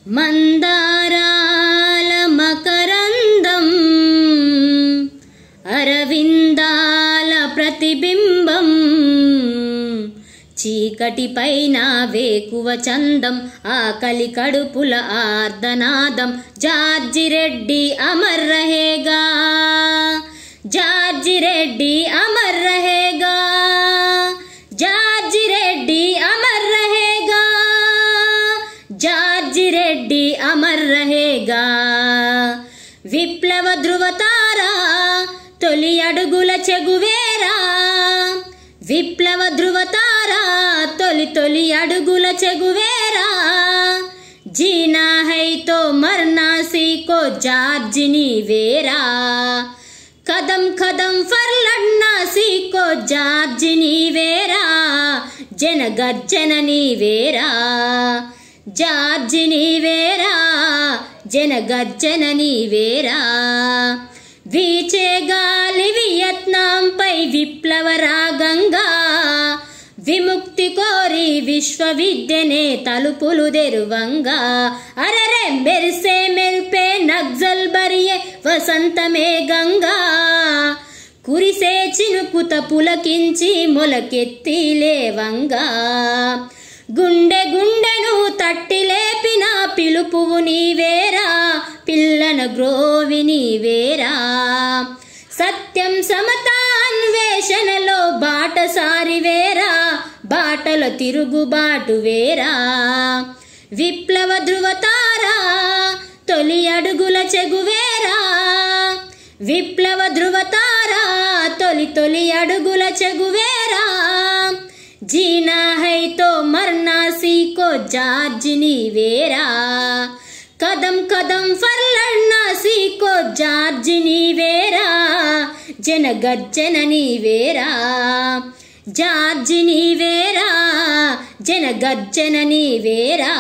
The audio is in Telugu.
మందారాల మకరందం అరవిందాల ప్రతిబింబం చీకటి పైన వేకువ చందం ఆకలి కడుపుల ఆర్దనాదం జార్జి రెడ్డి అమర్ రహేగా జార్జి రెడ్డి అమర్ రహేగా జార్జి రెడ్డి అమర్ రహేగా జార్జి రెడ్డి అమర్ రహేగా విప్లవ ధృవతారా తొలి అడుగుల చెగువేరా విప్లవ ధృవతారా తొలి అడుగుల చెగువేరా జీనా హై తో మర్నా సీకో జార్జి నీవేరా కదం కదం ఫర్ లడ్నా సీకో జార్జి నీవేరా జనగర్జన నీవేరా జార్జి నీవేరా జనగర్జన నీవేరా వీచే గాలి వియత్నాం పై విప్లవ రాగంగా విముక్తి కోరి విశ్వవిద్యనే తలుపులు తెరువంగా అరరే మెరిసే మెల్పే నక్సల్ బరియే వసంతమే గంగా కురిసే చినుకుత పులకించి మొలకెత్తి లేవంగా గుండె గుండెను తట్టి లేపిన పిలుపువు నీవేరా పిల్లన గ్రోవి నీవేరా సత్యం సమతా అన్వేషణలో బాటసారివేరా బాటల తిరుగుబాటు వేరా విప్లవ ధృవతారా తొలి అడుగుల చెగువేరా విప్లవ ధృవతారా తొలి అడుగుల చెగువేరా జీనా హై తో మర్నా సీకో జార్జి నీవేరా కదం కదం ఫర్ లడ్నా సీకో జార్జి నీవేరా జనగర్జన నీవేరా జార్జి నీవేరా జనగర్జన నీవేరా।